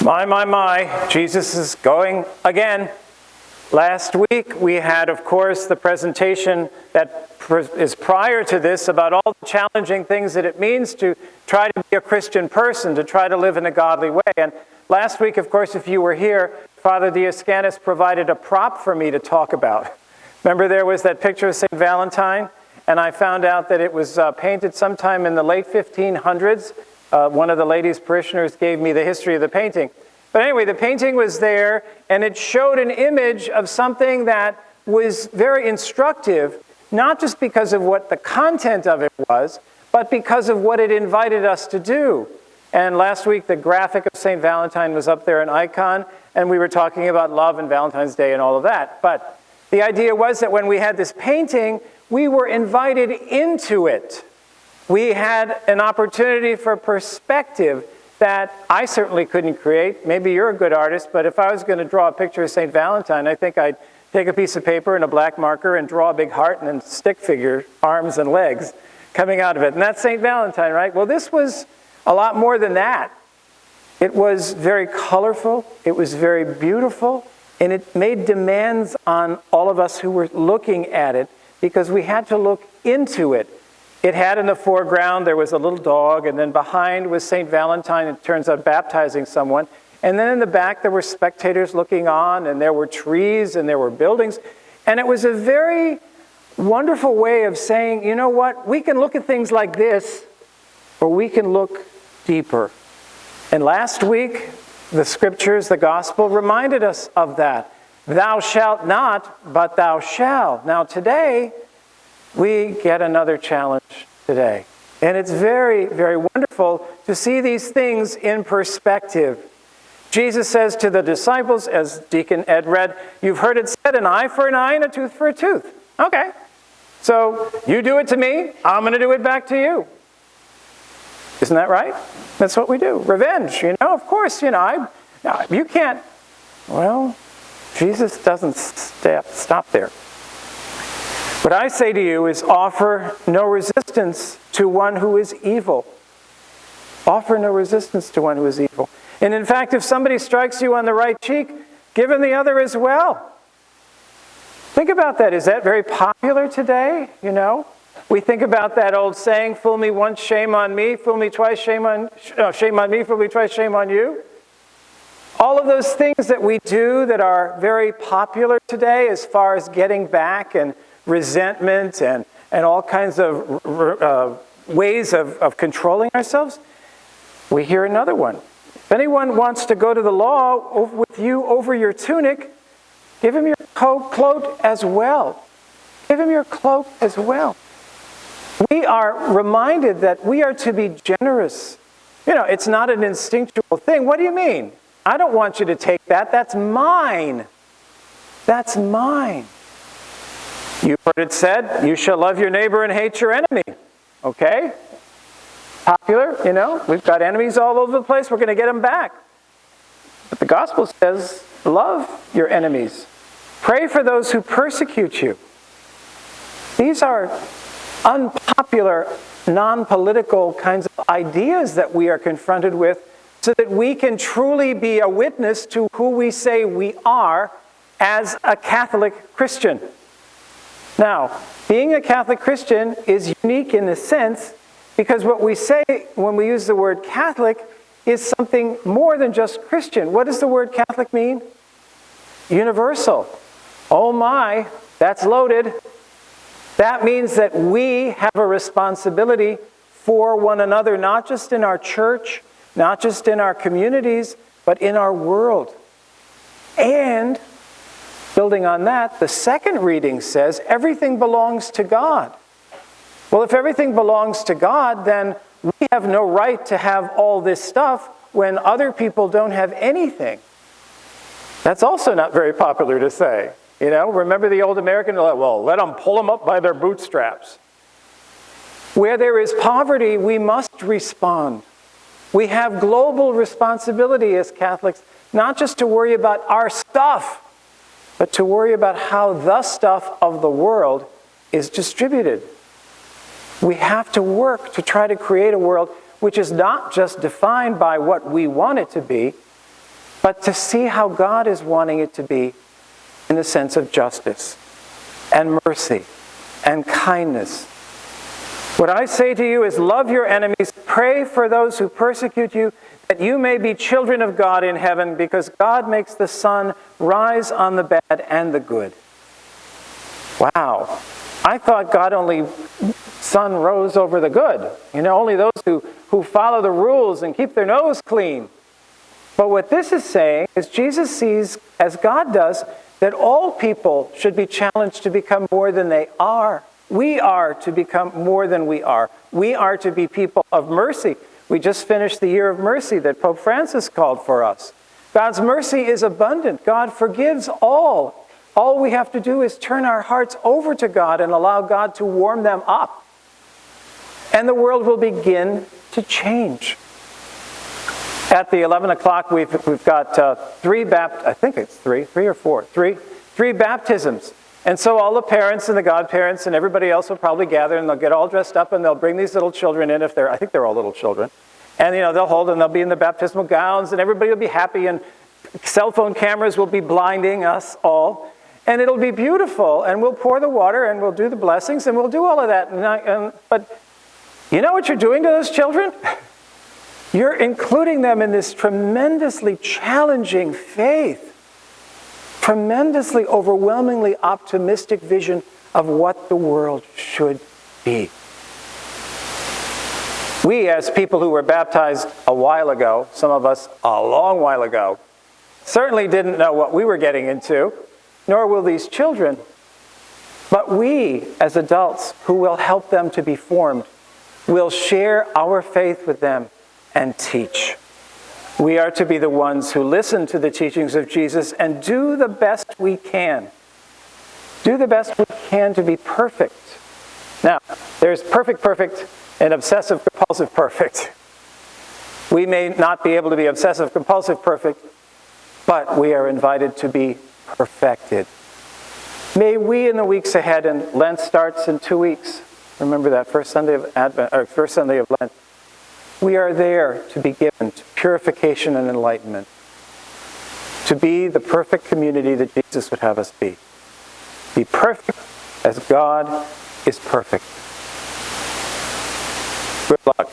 My, Jesus is going again. Last week we had, of course, the presentation that is prior to this about all the challenging things that it means to try to be a Christian person, to try to live in a godly way. And last week, of course, if you were here, Father Dioscanis provided a prop for me to talk about. Remember there was that picture of St. Valentine? And I found out that it was painted sometime in the late 1500s. One of the ladies' parishioners gave me the history of the painting. But anyway, the painting was there, and it showed an image of something that was very instructive, not just because of what the content of it was, but because of what it invited us to do. And last week, the graphic of St. Valentine was up there, an icon, and we were talking about love and Valentine's Day and all of that. But the idea was that when we had this painting, we were invited into it. We had an opportunity for perspective that I certainly couldn't create. Maybe you're a good artist, but if I was going to draw a picture of St. Valentine, I think I'd take a piece of paper and a black marker and draw a big heart and then stick figure, arms and legs coming out of it. And that's St. Valentine, right? Well, this was a lot more than that. It was very colorful, it was very beautiful, and it made demands on all of us who were looking at it because we had to look into it. It had in the foreground, there was a little dog, and then behind was St. Valentine, it turns out baptizing someone. And then in the back, there were spectators looking on, and there were trees, and there were buildings. And it was a very wonderful way of saying, you know what, we can look at things like this, or we can look deeper. And last week, the scriptures, the gospel, reminded us of that. Thou shalt not, but thou shalt. Now today, we get another challenge today. And it's very, very wonderful to see these things in perspective. Jesus says to the disciples, as Deacon Ed read, you've heard it said, an eye for an eye and a tooth for a tooth. Okay, so you do it to me, I'm going to do it back to you. Isn't that right? That's what we do. Revenge, of course, you can't. Well, Jesus doesn't stop there. What I say to you is offer no resistance to one who is evil. Offer no resistance to one who is evil. And in fact, if somebody strikes you on the right cheek, give him the other as well. Think about that. Is that very popular today? We think about that old saying, fool me once, shame on me, fool me twice, shame on me, fool me twice, shame on you. All of those things that we do that are very popular today as far as getting back and resentment and all kinds of ways of controlling ourselves, we hear another one. If anyone wants to go to the law with you over your tunic, give him your cloak as well. Give him your cloak as well. We are reminded that we are to be generous. It's not an instinctual thing. What do you mean? I don't want you to take that. That's mine. That's mine. You've heard it said, you shall love your neighbor and hate your enemy. Okay? Popular, we've got enemies all over the place. We're going to get them back. But the gospel says, love your enemies. Pray for those who persecute you. These are unpopular, non-political kinds of ideas that we are confronted with so that we can truly be a witness to who we say we are as a Catholic Christian. Now, being a Catholic Christian is unique in the sense because what we say when we use the word Catholic is something more than just Christian. What does the word Catholic mean? Universal. Oh my, that's loaded. That means that we have a responsibility for one another, not just in our church, not just in our communities, but in our world. And building on that, the second reading says everything belongs to God. Well, if everything belongs to God, then we have no right to have all this stuff when other people don't have anything. That's also not very popular to say. Remember the old American, well, let them pull them up by their bootstraps. Where there is poverty, we must respond. We have global responsibility as Catholics, not just to worry about our stuff, but to worry about how the stuff of the world is distributed. We have to work to try to create a world which is not just defined by what we want it to be, but to see how God is wanting it to be in the sense of justice and mercy and kindness. What I say to you is love your enemies, pray for those who persecute you, that you may be children of God in heaven, because God makes the sun rise on the bad and the good. Wow. I thought God only sun rose over the good. Only those who follow the rules and keep their nose clean. But what this is saying is Jesus sees, as God does, that all people should be challenged to become more than they are. We are to become more than we are. We are to be people of mercy. We just finished the year of mercy that Pope Francis called for us. God's mercy is abundant. God forgives all. All we have to do is turn our hearts over to God and allow God to warm them up. And the world will begin to change. At the 11 o'clock, we've got three baptisms. And so all the parents and the godparents and everybody else will probably gather, and they'll get all dressed up, and they'll bring these little children in, I think they're all little children. And they'll hold, and they'll be in the baptismal gowns, and everybody will be happy, and cell phone cameras will be blinding us all. And it'll be beautiful, and we'll pour the water, and we'll do the blessings, and we'll do all of that. But you know what you're doing to those children? You're including them in this tremendously challenging faith, tremendously, overwhelmingly optimistic vision of what the world should be. We, as people who were baptized a while ago, some of us a long while ago, certainly didn't know what we were getting into, nor will these children. But we, as adults who will help them to be formed, will share our faith with them and teach. We are to be the ones who listen to the teachings of Jesus and do the best we can. Do the best we can to be perfect. Now, there's perfect, and obsessive-compulsive perfect. We may not be able to be obsessive-compulsive perfect, but we are invited to be perfected. May we, in the weeks ahead, and Lent starts in 2 weeks. Remember that first Sunday of Advent, or first Sunday of Lent. We are there to be given to purification and enlightenment, to be the perfect community that Jesus would have us be. Be perfect as God is perfect. Good luck.